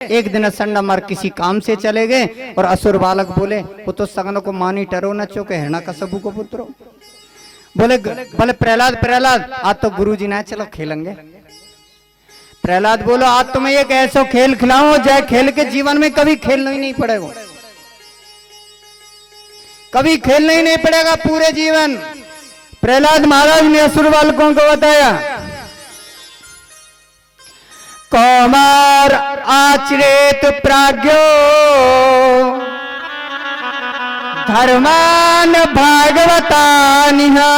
एक दिन संडा मार किसी काम से चले गए और असुर बालक बोले वो तो सगन को मानी टरो न चोके हिरणा कसबू को पुत्रो। बोले प्रहलाद प्रहलाद आज तो गुरुजी ने चलो खेलेंगे। प्रहलाद बोलो आज तुम्हें एक ऐसा खेल खिलाऊं जाए खेल के जीवन में कभी खेलना ही नहीं पड़ेगा, कभी खेलना ही नहीं पड़ेगा पूरे जीवन। प्रहलाद महाराज ने असुर बालकों को बताया कौमार आचरेत प्राज्ञो धर्मान भागवतानिहा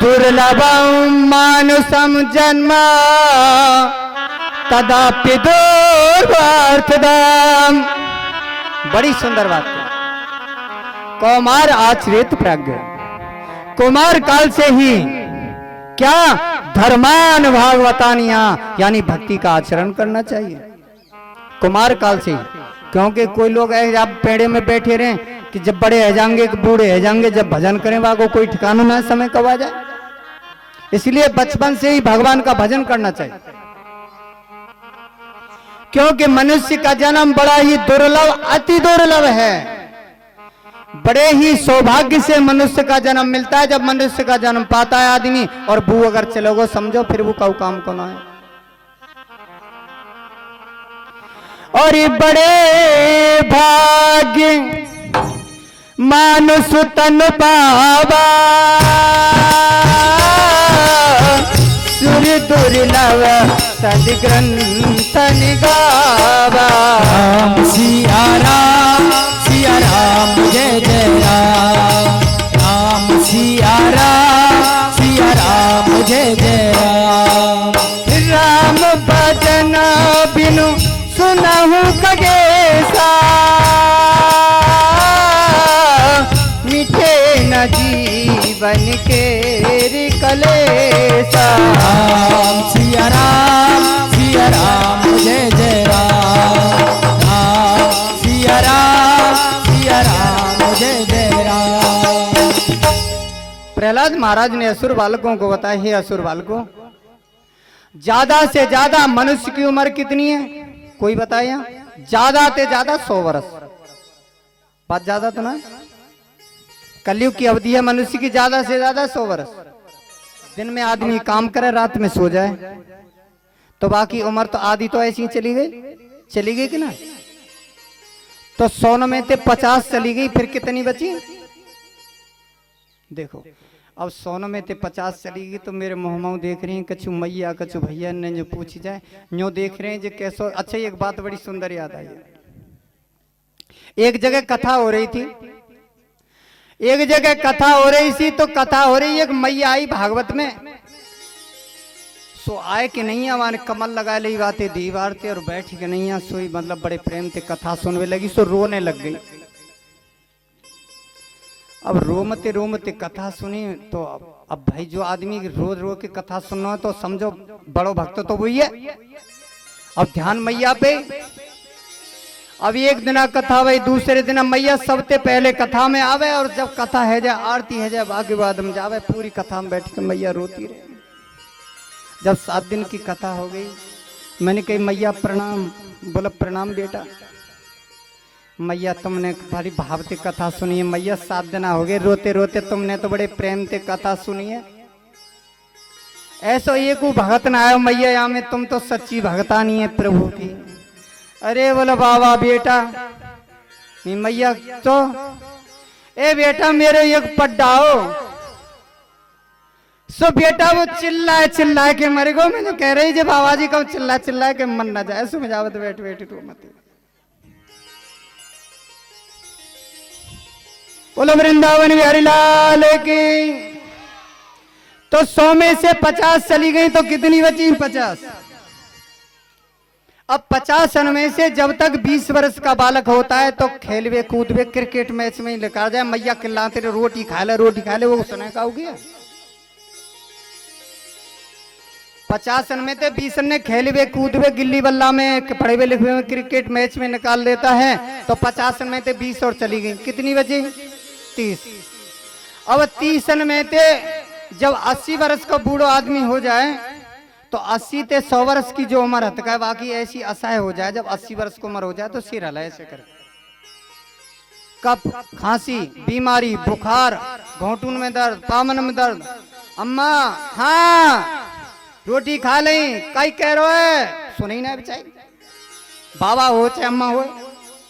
दुर्लभम मानुषम जन्म तदापि दुर्वार्थदाम। बड़ी सुंदर बात है। कौमार आचरित प्राज्ञ, कुमार काल से ही क्या धर्मान भागवतानिया यानी भक्ति का आचरण करना चाहिए कुमार काल से ही। क्योंकि कोई लोग आप पेड़े में बैठे रहे कि जब बड़े है जाएंगे बूढ़े है जाएंगे, जब भजन करें वाको कोई ठिकाना ना समय कब आ जाए। इसलिए बचपन से ही भगवान का भजन करना चाहिए। क्योंकि मनुष्य का जन्म बड़ा ही दुर्लभ अति दुर्लभ है। बड़े ही सौभाग्य से मनुष्य का जन्म मिलता है जब मनुष्य का जन्म पाता है आदमी। और बू अगर चलोगे समझो फिर वो कऊ काम को ना है। और ये बड़े भाग्य मानुष तन पावा सूर्य दुर्लभ सदग्रंथ निगावा। सिया राम जय जय राम, राम सिया राम जय जय राम। राम भजन बिनु सुनहु खगेसा मिठे न जीवन के कलेसा। राम सिया राम जय जय राम, राम सिया राम जय जय राम। प्रहलाद महाराज ने असुर बालकों को बताया हे असुर बालकों ज्यादा से ज्यादा मनुष्य की उम्र कितनी है कोई बताया? ज्यादा से ज्यादा 100 वर्ष। बात ज्यादा तो ना, कलयुग की अवधि है मनुष्य की ज्यादा से ज्यादा 100 वर्ष। दिन में आदमी काम करे रात में सो जाए तो बाकी उम्र तो आधी तो ऐसी ही चली गई कि ना। तो 100 में से 50 चली गई फिर कितनी बची? देखो अब 100 में से 50 चली गई तो मेरे मुँह देख रही हैं कछु मैया कछु भैया ने जो पूछी जाए न्यो देख रहे हैं जो कैसो। अच्छा एक बात बड़ी सुंदर याद आई। एक जगह कथा हो रही थी, तो कथा हो रही एक मैया आई भागवत में। सो आए कि नहीं हमारे कमल लगा ली बातें दीवार थे और बैठ के नहीं सोई मतलब बड़े प्रेम से कथा सुनने लगी। सो रोने लग गई। अब रोमते कथा सुनी तो अब भाई जो आदमी रोज रो के कथा सुनना है तो समझो बड़ो भक्त तो वही है। अब ध्यान मैया पे। अब एक दिन कथा भाई दूसरे दिन मैया सबसे पहले कथा में आवे और जब कथा है जाए आरती है जाए बाकी बाद में जावे पूरी कथा में बैठ के मैया रोती रहे। जब 7 दिन की कथा हो गई मैंने कही मैया प्रणाम। बोला प्रणाम बेटा। मैया तुमने बड़ी भाव से कथा सुनी है। मैया 7 दिन हो गए रोते रोते तुमने तो बड़े प्रेम से कथा सुनी है। ऐसा एक भगत ना आयो मैया यहाँ में तुम तो सच्ची भगतानी है प्रभु की। अरे बोला बाबा बेटा मैया तो ए बेटा मेरे एक पड्डाओ। सो बेटा वो चिल्लाए के मर गो। मैं तो कह रही जब बाबा जी को चिल्ला के मन ना जाए सो जावत बैठ तो मत। बोलो वृंदावन बिहारी लाल की। तो 100 में से 50 चली गई तो कितनी बची? 50। अब 50 में से जब तक 20 वर्ष का बालक होता है तो खेलवे कूदवे क्रिकेट मैच में लेकर जाए। मैया चिल्लाते रोटी खा ले वो सुना खाओगे। 50 में से 20 ने खेलवे कूदवे गिल्ली बल्ला में पढ़े हुए लिखे हुए क्रिकेट मैच में निकाल देता है। तो 50 में से 20 और चली गई कितनी बची? 30। अब 30 में से जब 80 वर्ष का बूढ़ो आदमी हो जाए तो 80 से 100 वर्ष की जो उम्र हत का बाकी ऐसी असहाय हो जाए, जब 80 वर्ष की उम्र हो जाए तो सिर हला ऐसे करे, कफ खांसी बीमारी बुखार, घोटून में दर्द, पामन में दर्द, अम्मा हाँ रोटी खा लें, कई कह रहे है सुनी ना बेचारी, बाबा हो चाहे अम्मा हो,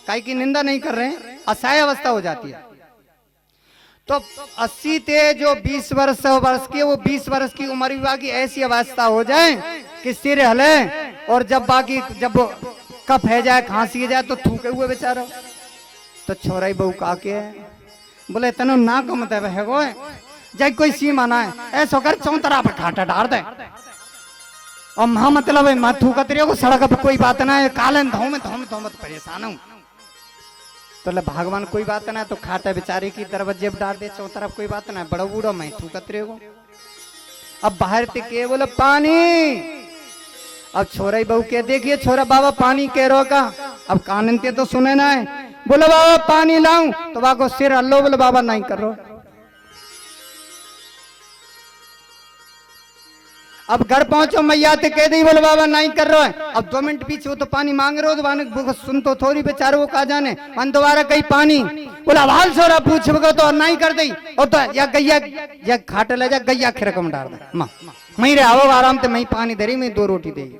कई की निंदा नहीं कर रहे हैं, असहाय अवस्था हो जाती है। तो 80 ते जो 20 वर्ष की, वो 20 वर्ष की उम्र विवाह की ऐसी अवस्था हो जाए कि सिर हले, और जब बाकी जब कफ है जाए खांसी जाए तो थूके हुए बेचारा। तो छोरा बहू का के बोले तनु ना कम है गो जाए कोई सीमा ना है, ऐसा कर चौतरा पर खाटा डाल दे, और मां मतलब है माथू कतरियों को सड़क पर कोई बात ना है, कालन धो में परेशान हूं। तो भगवान कोई बात ना, तो खाटा बेचारे की दरवाजे पर डाल दे, चौतरा कोई बात ना, बड़ा बूढ़ो मैं थू कतरियों को। अब बाहर ते के बोले पानी, अब छोरा बहू के देखिए छोरा बाबा पानी कह रो का, अब कानन ते तो सुने ना है, बोले बाबा पानी लाऊं, तो बाबा सिर हल्लो, बोले बाबा नहीं कर रो। अब घर पहुंचो मैया ते कह दी, बोले बाबा नहीं कर रहा है। अब 2 मिनट पीछे वो तो पानी मांग रहे हो, तो सुन तो थोड़ी बेचारे वो कहा जाने, मन दोबारा कहीं पानी, बोला हाल छोरा पूछ तो नहीं कर दी, और तो या गैया या खाट ले जा गैया खिरकम डाल दे, मां मई रे आओ आराम से, मई पानी दे रही, मैं 2 रोटी देगी।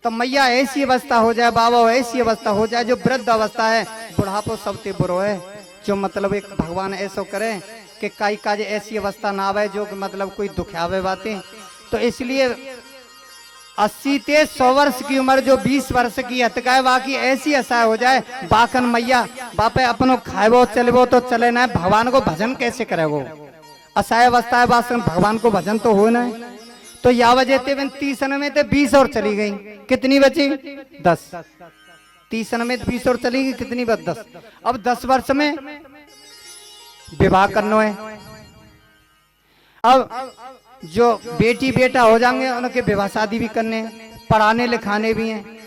तो मैया ऐसी अवस्था हो जाए, बाबा ऐसी अवस्था हो जाए, जो वृद्ध अवस्था है, बुढ़ापो सबसे बुरो है, जो मतलब एक भगवान ऐसा करे कि कई काज ऐसी अवस्था ना आवे जो मतलब कोई दुखियावे बातें। तो इसलिए 80 से 100 वर्ष की उम्र जो 20 वर्ष की हतकाए बाकी ऐसी असहाय हो जाए, बाकन मैया बापे अपनो खाएबो चलेबो तो चले ना, भगवान को भजन कैसे करेगो, असहाय अवस्था है बासन, भगवान को भजन तो हो ना। तो या वजह थे 30 में थे 20 और चली गई, कितनी बची 10, 30 में 20 और चली गई, कितनी बच 10। अब 10 वर्ष में विवाह करना है। अब जो बेटी बेटा हो जाएंगे उनके विवाह शादी भी करने, पढ़ाने लिखाने भी हैं।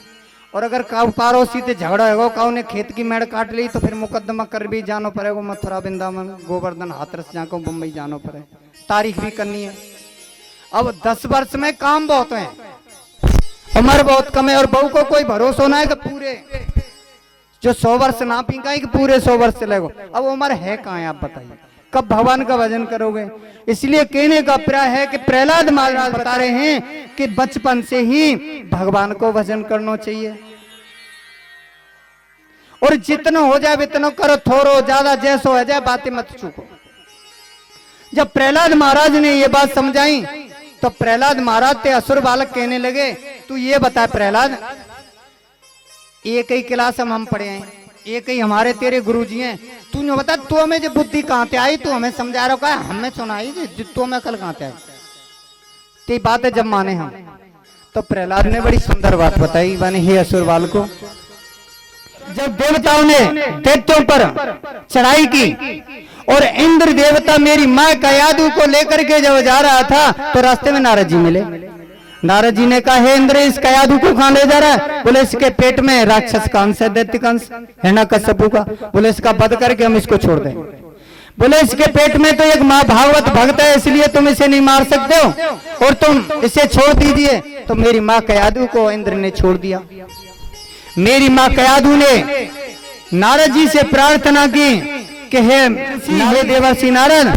और अगर पड़ोसी से झगड़ा है का उन्हें खेत की मेड़ काट ली तो फिर मुकदमा कर भी जानो पड़ेगा, मथुरा वृंदावन गोवर्धन हाथरस जाको मुंबई जानो पड़े, तारीख भी करनी है। अब 10 वर्ष में काम बहुत है, उम्र बहुत कम है, और बहू को कोई भरोसा ना है कि पूरे जो 100 वर्ष ना पीका कि पूरे 100 वर्ष चलेगा। अब उम्र है कहाँ है, आप बताइए कब भगवान का भजन करोगे। इसलिए कहने का प्राय है कि प्रहलाद महाराज बता रहे हैं कि बचपन से ही भगवान को भजन करना चाहिए, और जितना हो जाए इतना करो, थोड़ो ज्यादा जैसो है जाए, बातें मत चूको। जब प्रहलाद महाराज ने ये बात समझाई तो प्रहलाद महाराज ते असुर बालक कहने लगे, तू ये बता प्रहलाद, एक ही क्लास हम पढ़े हैं, एक ही हमारे तेरे गुरुजी हैं, तू जो बता तू हमें जो बुद्धि कहाँ से आई, तू हमें समझा रहा है, हमें सुनाई तू हमें कल कहाँ से आई, ते बात है जब माने हम। तो प्रहलाद ने बड़ी सुंदर बात बताई, माने हे असुर बाल को, जब देवताओं ने दैत्यों पर चढ़ाई की और इंद्र देवता मेरी माँ कयादू को लेकर के जब जा रहा था तो रास्ते में नारद जी मिले। नारद जी ने कहा, हे इंद्र इस कयादू को कहां ले जा रहा है? बोले इसके पेट में राक्षस का अंश है, दैत्य का अंश है ना कश्यपु का, बोले इसका वध करके हम इसको छोड़ दें। बोले इसके पेट में तो एक माँ भागवत भक्त है, इसलिए तुम इसे नहीं मार सकते हो और तुम इसे छोड़ दीजिए। तो मेरी माँ कयादू को इंद्र ने छोड़ दिया। मेरी माँ कयादू ने नारद जी से प्रार्थना की कि हे देवर्षि नारद,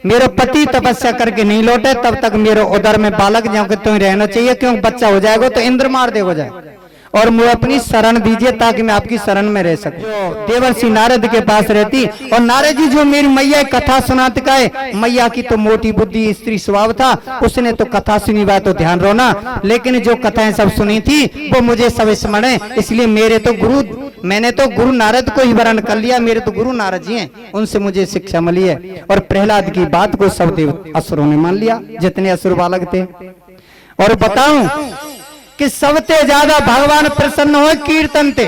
मेरे पति तपस्या करके नहीं लौटे तब तक मेरे उदर में बालक जहाँ के तुम्हें रहना चाहिए, क्यों बच्चा हो जाएगा तो इंद्र मार देगा जाए, और मुझे अपनी शरण दीजिए ताकि मैं आपकी शरण में रह सकूं। देवर्षि नारद के पास रहती और नारद जी जो मेरी मैया कथा सुनाते का है, मैया की तो मोटी बुद्धि स्त्री स्वभाव था, उसने तो कथा सुनी बात तो ध्यान रोना, लेकिन जो कथाएं सब सुनी थी वो मुझे सब स्मरण है, इसलिए मैंने तो गुरु नारद को ही वरण कर लिया, मेरे तो गुरु नारद जी हैं, उनसे मुझे शिक्षा मिली है। और प्रहलाद की बात को सब देव असुरों ने मान लिया, जितने असुर बालक थे। और बताऊं कि सबसे ज्यादा भगवान प्रसन्न हो कीर्तन थे,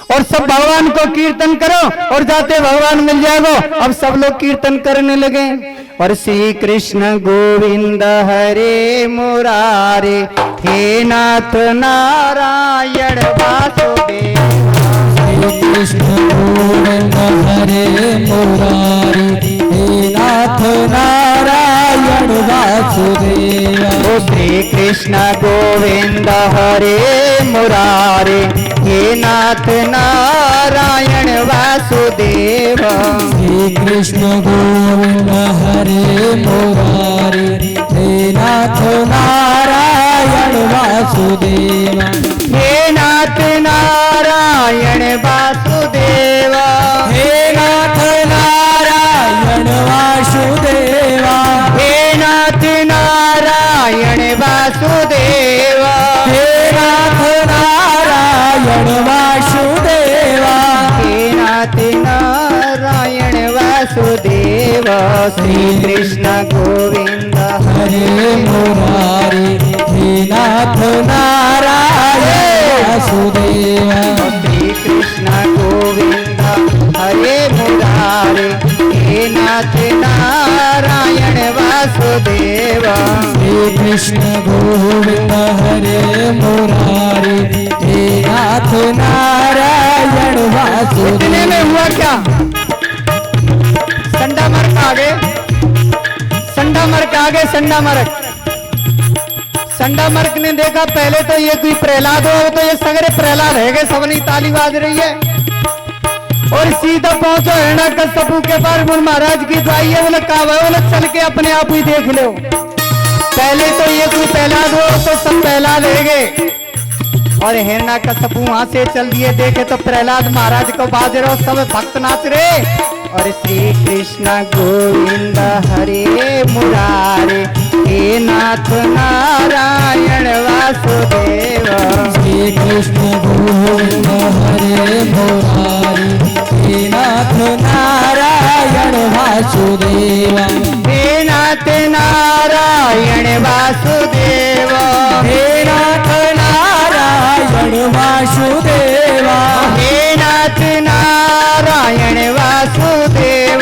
और सब भगवान को कीर्तन करो और जाते भगवान मिल जाएगो। अब सब लोग कीर्तन करने लगे, और श्री कृष्ण गोविंद हरे मुरारे, हे नाथ नारायण वासुदेव। श्री कृष्ण गोविंद हरे मुरारे, हे हे नाथ नारायण वासुदेवा। ओ श्री कृष्ण गोविंद हरे मुरारे, हे नाथ नारायण वासुदेव। श्री कृष्ण गोविंद हरे मुरारे, हे नाथ नारायण वासुदेवा। हे नाथ नारायण वासुदेवा, हे नाथ नारायण वासुदेवा। हे नाथ नारायण वासुदेवा, हे नाथ नारायण वासुदेवा। हे नाथ नारायण वासुदेवा। श्री कृष्ण गोविंद हरे मुरारे, हे नाथ नारायण वासुदेवा। श्री कृष्ण गोविंद हरे मुरारे, हे नाथ नारायण वासुदेवा। श्री कृष्ण गोविंद हरे मुरारे, हे नाथ नारायण इतने में वासुदेवा। हुआ क्या, संडा मर्क आगे, संडा मर्क आगे, संडा मर्क। संडा मर्क ने देखा पहले तो ये कोई प्रहलाद हो, तो ये सगरे प्रहलाद है, सबनी ताली बाज रही है। और सीधा पहुंचो हिरण्यकश्यप के पास, बोल महाराज की दुआई है। बोले का बोले चल के अपने आप ही देख लो। पहले तो ये कोई प्रहलाद हो तो सब प्रहलाद रहेंगे। और हिरण्यकश्यप वहां से चल दिए, देखे तो प्रहलाद महाराज को बाज रहे, सब भक्त नाच रहे। और श्री कृष्ण गोविंद हरे मुरारे, हे नाथ नारायण वासुदेव। श्री कृष्ण गोविंद हरे मुरारे, हे नाथ नारायण वासुदेवा। हे नाथ नारायण वासुदेव, हे नाथ नारायण वासुदेवा। हे नाथ नारायण वासुदेव,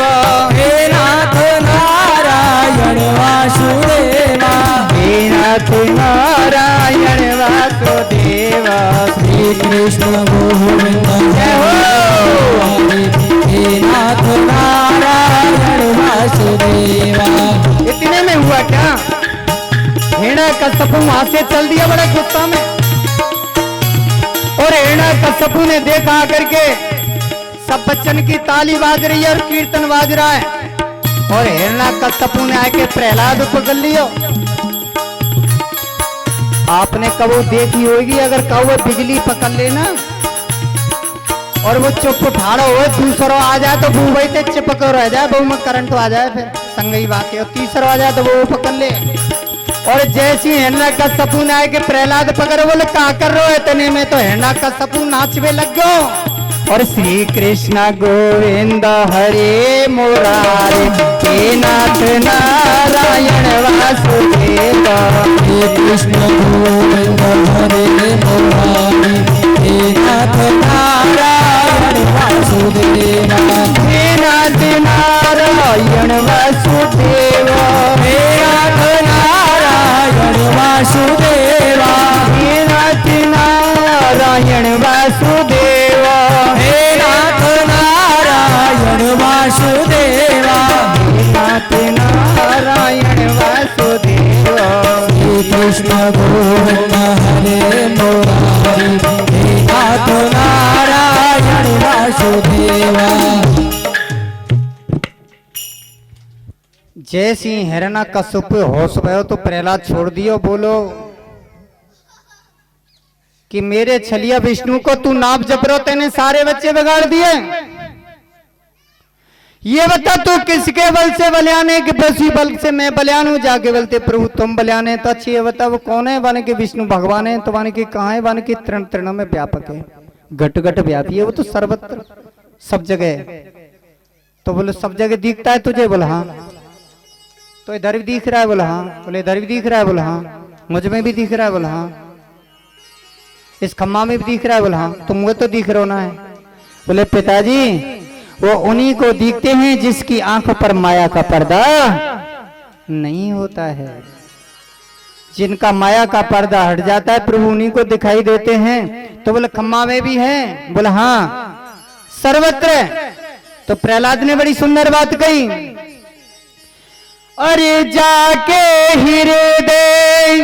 हे नाथ नारायण वासुदेवा। हे नाथ नारायण वासुदेव। श्री कृष्ण गोविंद हरे, हे नाथ नारायण वासुदेवा। इतने में हुआ क्या, हिरण्यकश्यप वहां से चल दिया बड़ा गुस्सा में। और हिरण्यकश्यप ने देखा करके सब बच्चन की ताली बाज रही है और कीर्तन बाज रहा है। और हिरण्यकश्यप ने आके प्रहलाद पकड़ लियो। आपने कबो देखी होगी, अगर कबो बिजली पकड़ लेना और वो चुप ठाड़ो हो, दूसरा आ जाए तो वो वही से चिपक रह जाए, वो में करंट आ जाए, फिर संगई बात है। और तीसरा आ जाए तो वो पकड़ ले। और जैसी हिरण्यकश्यप ने आए के प्रहलाद पकड़, बोले का कर रहे हो इतने में, तो हिरण्यकश्यप नाचवे लग गयो। और श्री कृष्ण गोविंद हरे मुरारे, हे नाथ नारायण वासुदेव। हे कृष्ण गोविंद हरे मुरारे, हे नाथ नारायण वासुदेवा। हे नाथ नारायण वासुदेव, हे नाथ नारायण वासुदेवा। हे नाथ नारायण वासुदेव, हे नाथ नारायण वासुदेवा। हे नाथ नारायण वासुदेव। श्री कृष्ण गोविंद हरे मुरारे, हे नाथ नारायण वासुदेवा। जैसी हिरण्यकश्यप पे होश भयो तो प्रहलाद छोड़ दियो। बोलो कि मेरे छलिया विष्णु को तू नाप जबरो, तेने सारे बच्चे बिगाड़ दिए। ये बता तू किसके बल से बलियाने, कि बसी बल से मैं बलियान हूं, जाके बोलते प्रभु तुम बलियान है। तो अच्छी ये बता वो कौन है, वन के विष्णु भगवान है। तो वन के कहाँ है, वन के तृण तृण में व्यापक है, घट घट व्यापी है, वो तो सर्वत्र सब जगह है। तो बोले सब जगह दिखता है तुझे, बोला हाँ। तो इधर भी दिख रहा है, बोला हाँ। बोले इधर भी दिख रहा है, बोला हाँ। मुझ में भी दिख रहा है, बोला हाँ। इस खम्मा में भी दिख रहा है, बोला हाँ। तो मुझे तो दिख रहा है। बोले पिताजी वो उन्हीं को दिखते हैं जिसकी आंखों पर माया का पर्दा नहीं होता है। जिनका माया का पर्दा हट जाता है प्रभु उन्हीं को दिखाई देते हैं। तो बोले खम्मा में भी है, बोला हाँ सर्वत्र। तो प्रहलाद ने बड़ी सुंदर बात कही अरे जाके हृदय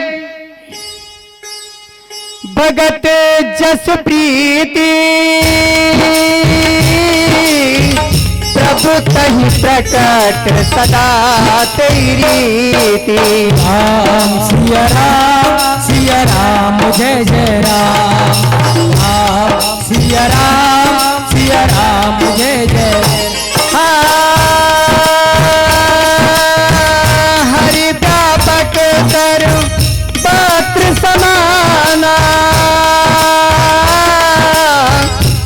भगत जस प्रीति प्रभु कहीं प्रकट सदा तेरी रीति। राम सिया राम जय जय राम। राम सिया राम जय जय। हरि व्यापक कर पात्र समाना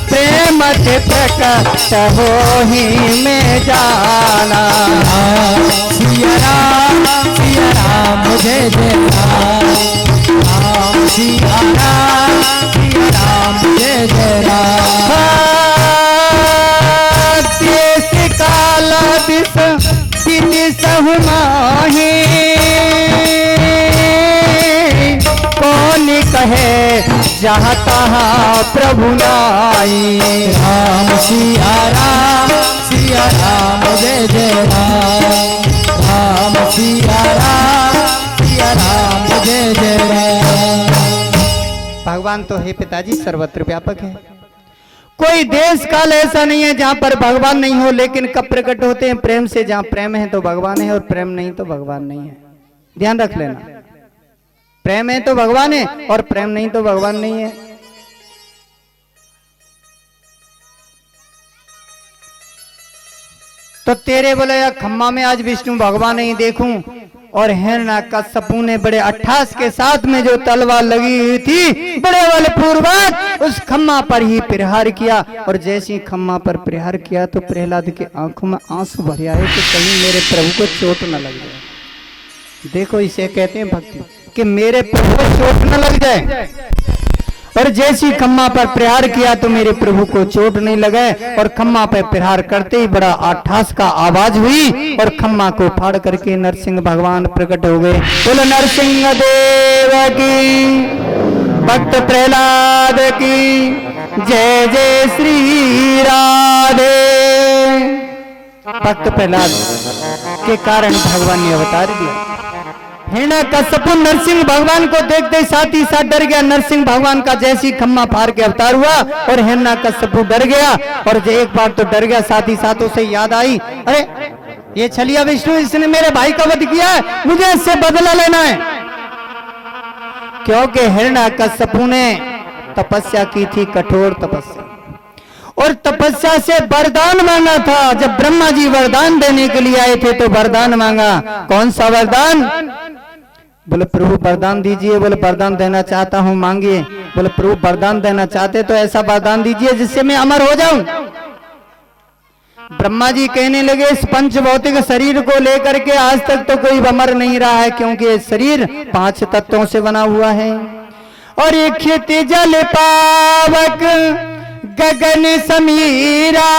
प्रेम के प्रकट हो ही में जाना। सिया राम जय जय राम। राम सिया राम जय जय राम। देश काल दिस तिथि सहु माही कौन कहे जहाँ तहाँ प्रभु नाई। राम सिया राम जय जय राम। राम सिया राम जय जय राम। भगवान तो है पिताजी सर्वत्र व्यापक है। कोई देश काल ऐसा नहीं है जहाँ पर भगवान नहीं हो, लेकिन कब प्रकट होते हैं प्रेम से। जहाँ प्रेम है तो भगवान है और प्रेम नहीं तो भगवान नहीं है। ध्यान रख लेना, प्रेम है तो भगवान है और प्रेम नहीं तो भगवान नहीं है। तो तेरे बोले या खम्मा में आज विष्णु भगवान नहीं देखूं, और हिरण्यकश्यपु ने बड़े अट्ठास के साथ में जो तलवार लगी हुई थी बड़े वाले पूर्वज उस खम्मा पर ही प्रहार किया। और जैसे ही खम्मा पर प्रहार किया तो प्रहलाद के आंखों में आंसू भर आए कि कहीं मेरे प्रभु को चोट न लग जाए। देखो इसे कहते हैं भक्ति, कि मेरे प्रभु को चोट न लग जाए। और जैसी खम्मा पर प्रहार किया तो मेरे प्रभु को चोट नहीं लगे। और खम्मा पर प्रहार करते ही बड़ा आठास का आवाज हुई और खम्मा को फाड़ करके नरसिंह भगवान प्रकट हो गए। बोलो नरसिंह देव की, भक्त प्रहलाद की जय जय श्री राधे। भक्त प्रहलाद के कारण भगवान ने अवतार दिया। हिरण्यकश्यपु नरसिंह भगवान को देखते साथ ही साथ डर गया। नरसिंह भगवान का जैसी खम्मा फाड़ के अवतार हुआ और हिरण्यकश्यपु डर गया। और एक बार तो डर गया, साथ ही साथ उसे याद आई, अरे ये छलिया विष्णु, इसने मेरे भाई का वध किया है, मुझे इससे बदला लेना है। क्योंकि हिरण्यकश्यपु ने तपस्या की थी, कठोर तपस्या, और तपस्या से वरदान मांगा था। जब ब्रह्मा जी वरदान देने के लिए आए थे तो वरदान मांगा। कौन सा वरदान? बोले प्रभु वरदान दीजिए। बोले वरदान देना चाहता हूँ, मांगिए। बोले प्रभु वरदान देना चाहते तो ऐसा वरदान दीजिए जिससे मैं अमर हो जाऊं। ब्रह्मा जी कहने लगे इस पंच भौतिक शरीर को लेकर के आज तक तो कोई अमर नहीं रहा है, क्योंकि ये शरीर 5 तत्वों से बना हुआ है। और एक खेती जल पावक गगन समीरा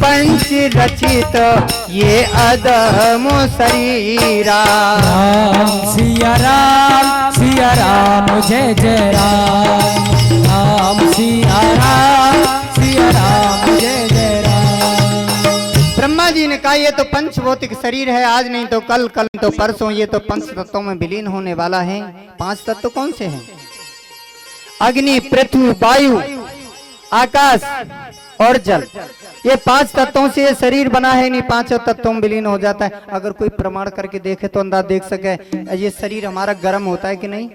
पंच रचित ये अदम शरीरा। राम सिया राम जय जय राम। राम सिया राम जय जय राम। ब्रह्मा जी ने कहा ये तो पंच भौतिक शरीर है, आज नहीं तो कल, कल तो परसों ये तो 5 तत्वों में विलीन होने वाला है। 5 तत्व कौन से हैं? अग्नि, पृथ्वी, वायु, आकाश और जल। ये 5 तत्वों से ये शरीर बना है, नहीं 5 तत्वों में विलीन हो जाता है। अगर कोई प्रमाण करके देखे तो अंदाज देख सके ये शरीर हमारा गर्म होता है कि नहीं।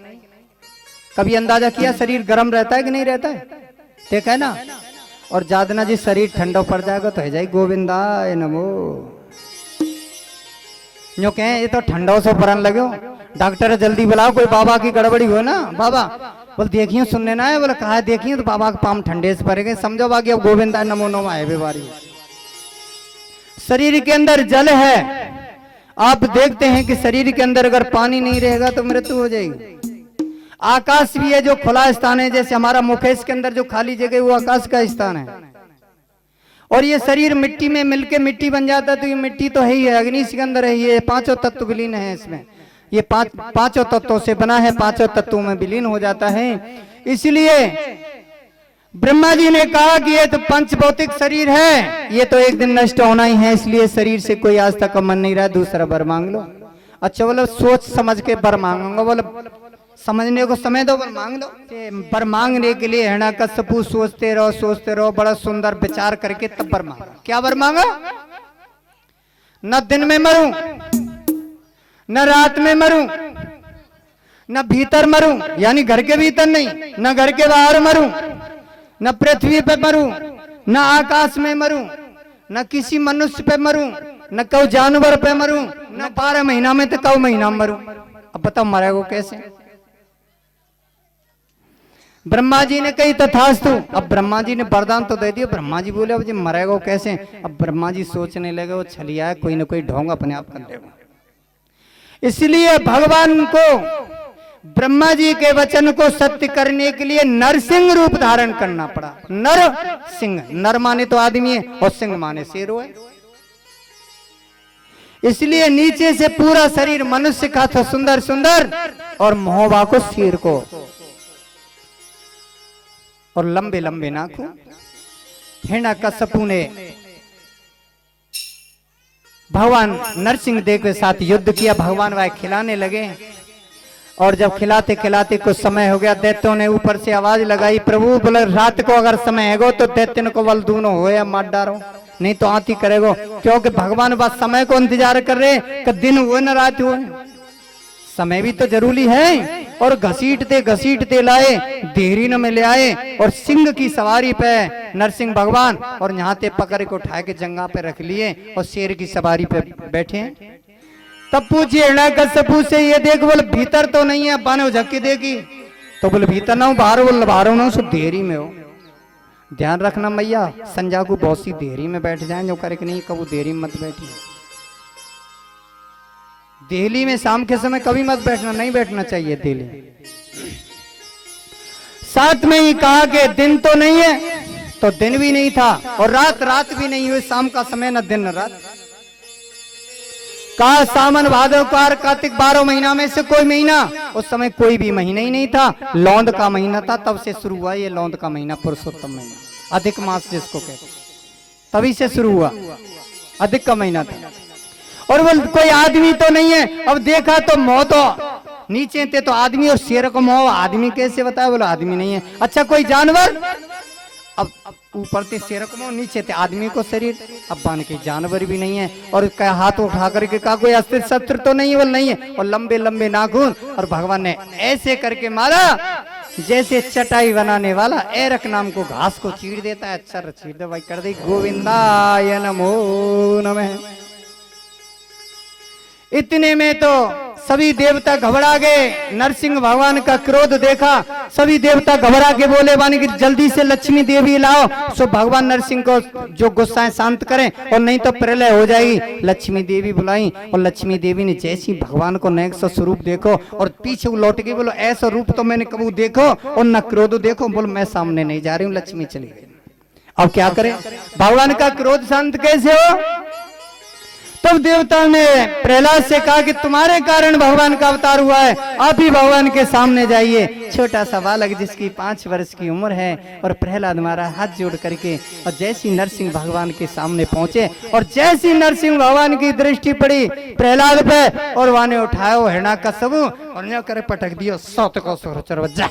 कभी अंदाजा किया शरीर गर्म रहता है कि नहीं रहता है? देखा है ना। और जादना जी शरीर ठंडा पड़ जाएगा तो है जाए गोविंदाय नमो। जो कहें ये तो ठंडा से परन लगे, डॉक्टर जल्दी बुलाओ, कोई बाबा की गड़बड़ी हो ना। बाबा बोल देखिए सुन लेना है। बोले कहा देखिए तो बाबा के पाम ठंडे से पड़ेंगे, समझो बाकी अब गोविंदा नमो नमो आए बीमारी। शरीर के अंदर जल है। आप देखते हैं कि शरीर के अंदर अगर पानी नहीं रहेगा तो मृत्यु हो जाएगी। आकाश भी है जो खुला स्थान है, जैसे हमारा मुखेश के अंदर जो खाली जगह वो आकाश का स्थान है। और ये शरीर मिट्टी में मिलके मिट्टी बन जाता है, तो ये मिट्टी तो है ही है, अग्नि के अंदर है, ये 5 तत्व विलीन है इसमें। ये 5 तत्वों से बना है, 5 तत्वों में विलीन हो जाता है। इसलिए ब्रह्मा जी ने कहा कि ये तो पंच भौतिक शरीर है, ये तो एक दिन नष्ट होना ही है, इसलिए शरीर से कोई आज तक मन नहीं रहा, दूसरा वर मांग लो। अच्छा बोलो सोच समझ के वर मांगूंगा, बोलो समझने को समय दो, वर मांग लो। वर मांगने के लिए हिरण्यकश्यपु सोचते रहो, बड़ा सुंदर विचार करके तब वर मांगा। क्या वर मांगा? न दिन में मरूं, न रात में मरूं, न भीतर मरूं, यानी घर के भीतर नहीं, न घर के बाहर मरूं, न पृथ्वी पे मरूं, न आकाश में मरूं, न किसी मनुष्य पे मरूं, न कौ जानवर पे मरूं, न 12 महीना में तो कौ महीना में मरूं। अब बताओ मरेगो कैसे? ब्रह्मा जी ने कही तथास्तु। अब ब्रह्मा जी ने वरदान तो दे दिया, ब्रह्मा जी बोले अब जी मरेगो कैसे? अब ब्रह्मा जी सोचने लगे वो छलिया है, कोई ना कोई ढोंग अपने आप कर देगा। इसलिए भगवान को ब्रह्मा जी के वचन को सत्य करने के लिए नरसिंह रूप धारण करना पड़ा। नर सिंह, नर माने तो आदमी है और सिंह माने शेर है। इसलिए नीचे से पूरा शरीर मनुष्य का था सुंदर सुंदर, और महोबा को शेर को, और लंबे लंबे नाखून। हिरण्यकश्यपु ने भगवान नरसिंह देव के साथ युद्ध किया। भगवान वह खिलाने लगे, और जब खिलाते खिलाते कुछ समय हो गया, दैत्यों ने ऊपर से आवाज लगाई, प्रभु बोले रात को अगर समय है तो दैत्य को बल दूनो हो या मार डालो, नहीं तो आती करेगो। क्योंकि भगवान बस समय को इंतजार कर रहे कि दिन हुए न रात हुए, समय भी तो जरूरी है। और घसीटते लाए, देहरीन में ले आए, और सिंह की सवारी पे नरसिंह भगवान, और यहाँ ते पकड़ को उठा के जंगा पे रख लिए, और शेर की सवारी पे बैठे। तब पूछिए हिरण्यकश्यपु से, ये देख बोले भीतर तो नहीं है, बाने झक्की देगी तो बोले भीतर ना हो, बाहर बोले बाहर ना हो, सो देहरी में हो। ध्यान रखना मैया, संजा को बहुत सी देहरी में बैठ जाए, जो करे कि नहीं कबू देहरी में मत बैठी। दिल्ली में शाम के समय कभी मत बैठना, नहीं बैठना चाहिए दिल्ली। साथ में ही कहा कि दिन तो नहीं है, तो दिन भी नहीं था, और रात भी नहीं हुई, शाम का समय न दिन न रात। कहा सावन भादव कार कार्तिक 12 महीना में से कोई महीना, उस समय कोई भी महीना ही नहीं था, लौंद का महीना था, तब से शुरू हुआ ये लौंद का महीना, पुरुषोत्तम महीना, अधिक मास जिसको कहते, तभी से शुरू हुआ, अधिक का महीना था। और वो कोई आदमी तो नहीं है। अब देखा तो मोह तो नीचे थे, तो आदमी और शेर को मोह, आदमी कैसे बताया? बोला आदमी नहीं है। अच्छा कोई जानवर? अब ऊपर थे शेर को मोह, नीचे थे आदमी को शरीर, अब बान के जानवर भी नहीं है। और हाथ उठा करके कहा कोई अस्त्र शस्त्र तो नहीं है? बोल नहीं है। और लंबे लंबे नाखून, और भगवान ने ऐसे करके मारा जैसे चटाई बनाने वाला एरक नाम को घास को चीर देता है, अच्छा चीर दे भाई, कर दे गोविंदाय नमो नमः। इतने में तो सभी देवता घबरा गए। नरसिंह भगवान का क्रोध देखा, सभी देवता घबरा के बोले बानी कि जल्दी से लक्ष्मी देवी लाओ, सो भगवान नरसिंह को जो गुस्सा है शांत करें, और नहीं तो प्रलय हो जाएगी। लक्ष्मी देवी बुलाई, और लक्ष्मी देवी ने जैसी भगवान को नैक सा स्वरूप देखो, और पीछे लौट के बोलो ऐसा रूप तो मैंने कबू देखो, और न क्रोध देखो। बोलो मैं सामने नहीं जा रही हूँ, लक्ष्मी चली गई। अब क्या करें? भगवान का क्रोध शांत कैसे हो? तब देवता ने प्रहलाद से कहा कि तुम्हारे कारण भगवान का अवतार हुआ है, आप ही भगवान के सामने जाइए। छोटा सा बालक जिसकी 5 वर्ष की उम्र है, और प्रहलाद मारा हाथ जोड़ करके, और जैसी नरसिंह भगवान के सामने पहुंचे, और जैसी नरसिंह भगवान की दृष्टि पड़ी प्रहलाद पे, और वाने उठाया हिरण्यकश्यपु, और न्यों करे पटक दियो 100 को सोर जा,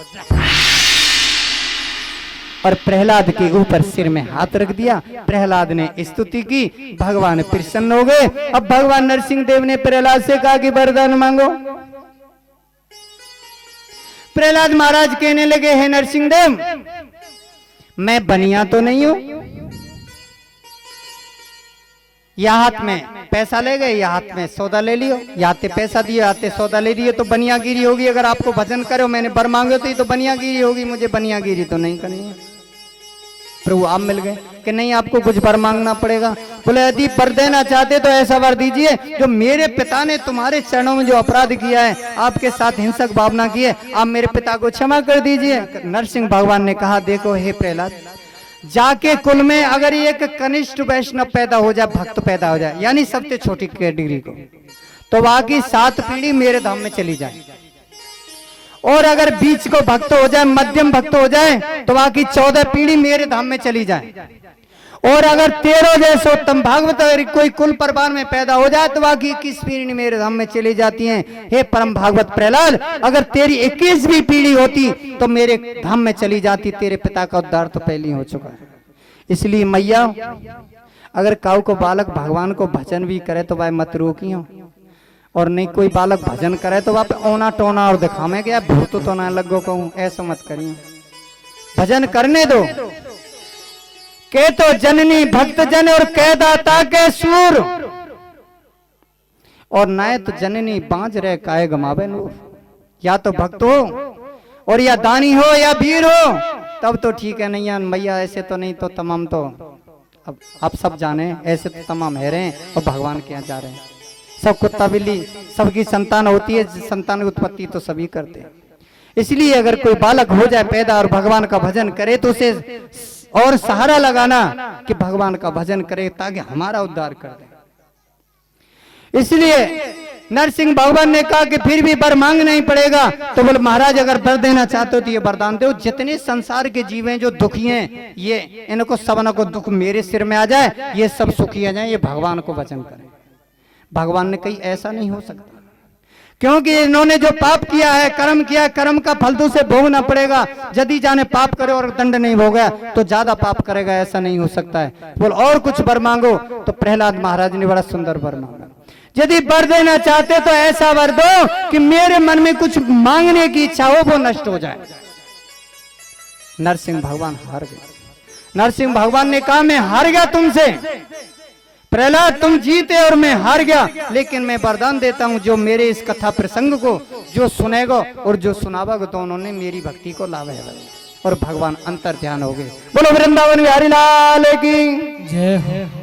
और प्रहलाद के ऊपर सिर में हाथ रख दिया। प्रहलाद ने स्तुति की, भगवान प्रसन्न हो गए। अब भगवान नरसिंह देव ने प्रहलाद से कहा कि वरदान मांगो। प्रहलाद महाराज कहने लगे, हे नरसिंह देव, मैं बनिया तो नहीं हूं, या हाथ में पैसा ले गए, या हाथ में सौदा ले लियो, याते पैसा दिए आते सौदा ले दिए, तो बनियागिरी होगी। अगर आपको भजन करो, मैंने बर मांगे तो ये तो बनियागिरी होगी, मुझे बनियागिरी तो नहीं करनी है। प्रभु आप मिल गए कि नहीं आपको कुछ वर मांगना पड़ेगा। बोले यदि वर देना चाहते तो ऐसा वर दीजिए, जो मेरे पिता ने तुम्हारे चरणों में जो अपराध किया है, आपके साथ हिंसक भावना की है, आप मेरे पिता को क्षमा कर दीजिए। नरसिंह भगवान ने कहा, देखो हे प्रहलाद, जाके कुल में अगर एक कनिष्ठ वैष्णव पैदा हो जाए, भक्त पैदा हो जाए, यानी सबसे छोटी कैटेगरी को, तो बाकी 7 पीढ़ी मेरे धाम में चली जाए। और अगर बीच को भक्त हो जाए, मध्यम भक्त हो जाए, तो बाकी 14 पीढ़ी मेरे धाम में चली जाए। और अगर 13 जैसे उत्तम भागवत अगर कोई कुल परिवार में पैदा हो जाए, तो बाकी 21 पीढ़ी मेरे धाम में चली जाती हैं। हे परम भागवत प्रहलाद, अगर तेरी 21वीं पीढ़ी होती तो मेरे धाम में चली जाती, तेरे पिता का उद्धार तो पहले ही हो चुका है। इसलिए मैया, अगर काऊ को बालक भगवान को भजन भी करे तो भाई मत रोकियो, और नहीं कोई बालक भजन करे तो वहां पे ओना टोना और दिखावे गया भूत तो ना लगो कहूं, ऐसा मत करिए। भजन करने दो। के तो जननी भक्त जन और कह दाता के सूर, और नाय तो जननी बांझ रहे काहे गमावे नूर। या तो भक्त हो और या दानी हो या वीर हो तब तो ठीक है, नहीं यार मैया ऐसे तो नहीं, तो तमाम तो अब आप सब जाने ऐसे तो तमाम है रहे और भगवान के यहाँ जा रहे हैं। सब कुत्ता बिल्ली सबकी संतान होती है, संतान की उत्पत्ति तो सभी करते हैं। इसलिए अगर कोई बालक हो जाए पैदा और भगवान का भजन करे तो उसे और सहारा लगाना कि भगवान का भजन करे ताकि हमारा उद्धार कर दे। इसलिए नरसिंह भगवान ने कहा कि फिर भी वर मांग नहीं पड़ेगा, तो बोले महाराज अगर वर देना चाहते हो तो ये वरदान दो, जितने संसार के जीव हैं जो दुखी हैं, ये इनको सबनों को दुख मेरे सिर में आ जाए, ये सब सुखी आ जाए, ये भगवान को वचन करें। भगवान ने कही ऐसा नहीं हो सकता, क्योंकि इन्होंने जो पाप किया है, कर्म किया, कर्म का फल तो उसे भोगना पड़ेगा। यदि जाने पाप करे और दंड नहीं भोगा तो ज्यादा पाप करेगा, ऐसा नहीं हो सकता है। बोल और कुछ वर मांगो, तो प्रहलाद महाराज ने बड़ा सुंदर वर मांगा। यदि वर देना चाहते तो ऐसा वर दो कि मेरे मन में कुछ मांगने की इच्छा हो वो नष्ट हो जाए। नरसिंह भगवान हार गए। नरसिंह भगवान ने कहा मैं हार गया तुमसे, प्रहलाद तुम जीते और मैं हार गया, लेकिन मैं वरदान देता हूं जो मेरे इस कथा प्रसंग को जो सुनेगा और जो सुनावेगा तो उन्होंने मेरी भक्ति को लाभेगा। और भगवान अंतर ध्यान हो गए। बोलो वृंदावन बिहारी लाल की जय हो।